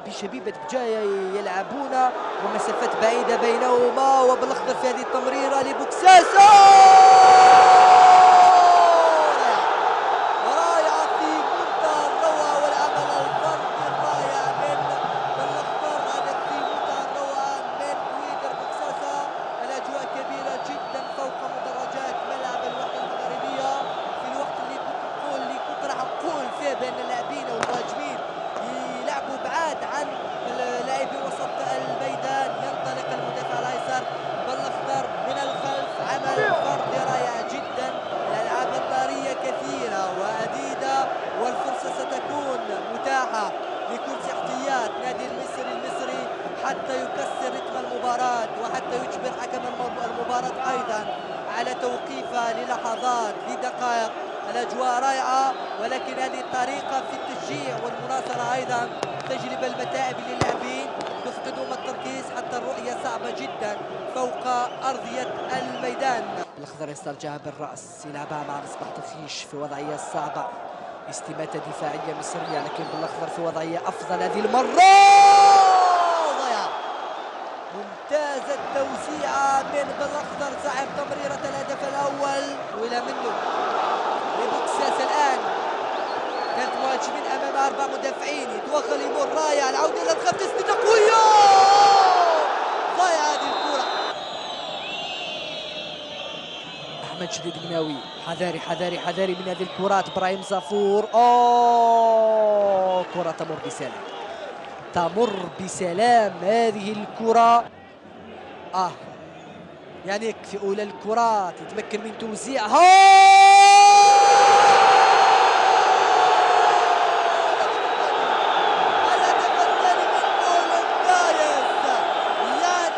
لاعبي شبيبة بجاية يلعبون ومسافات بعيدة بينهما، وبالاخضر في هذه التمريرة لبوكساسا رائعة في منتهى الروعة والعمل الفردي الرائع من بالاخضر. هدف في منتهى الروعة من كويدر بوكساسا. الأجواء كبيرة جدا فوق مدرجات ملعب الوحدة المغربية في الوقت اللي كنت راح أقول فيه بأن اللاعبين والمهاجمين يلعبوا بعاد عن لاعبي وسط الميدان. ينطلق المدافع الايسر بالاخضر من الخلف، عمل فردي رائع جدا. الالعاب الناريه كثيره وعديده والفرصه ستكون متاحه لكرسي احتياط نادي المصري حتى يكسر رتم المباراه وحتى يجبر حكم المباراه ايضا على توقيفها للحظات لدقائق. الأجواء رائعة، ولكن هذه الطريقة في التشجيع والمناصرة أيضا تجلب المتاعب للاعبين، يفقدون التركيز حتى الرؤية صعبة جدا فوق أرضية الميدان. الأخضر يسترجعها بالرأس، يلعبها مع مصباح تخيش في وضعية صعبة، استماتة دفاعية مصرية، لكن بالأخضر في وضعية أفضل هذه المرة. ضيع ممتازة التوزيعة من بالاخضر صاحب تمريرة الهدف الأول، وإلى منه لبوكساس. الآن ثلاث مهاجمين أمام أربع مدافعين، يتوغل يمر رائع، العودة إلى الخط، تسديدة قوية، ضايع هذه الكرة. أحمد شديد قناوي، حذاري حذاري حذاري من هذه الكرات. إبراهيم زافور، كرة تمر بسلام، تمر بسلام هذه الكرة. يعني يكفي أولى الكرات يتمكن من توزيعها. الهدف الثاني من بولو دايس، يعني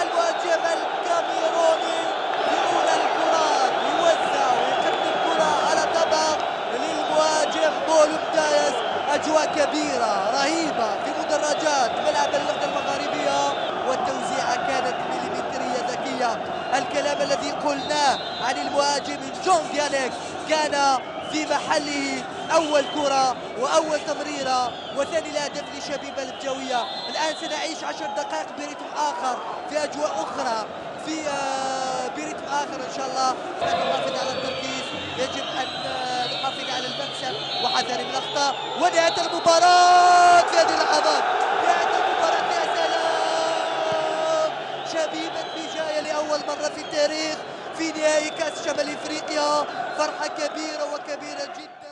المهاجم الكاميروني في أولى الكرات يوزع ويقدم كرة على طبق للمهاجم بولو دايس. أجواء كبيرة رهيبة في مدرجات ملعب الوحدة المغربية، والتوزيعة كانت مليمترية ذكية. الكلام الذي قلناه عن المهاجم جون دياليك كان في محله. أول كرة وأول تمريرة وثاني الهدف لشبيبة البجاوية. الآن سنعيش 10 دقائق برتم آخر في أجواء أخرى في برتم آخر إن شاء الله. نحافظ على التركيز، يجب أن نحافظ على المكسب وحذر من الأخطاء. ونهاية المباراة في هذه اللحظات، نهاية المباراة يا سلام. شبيبة بجاية لأول مرة في التاريخ في نهائي كأس شمال إفريقيا، فرحة كبيرة وكبيرة جدا.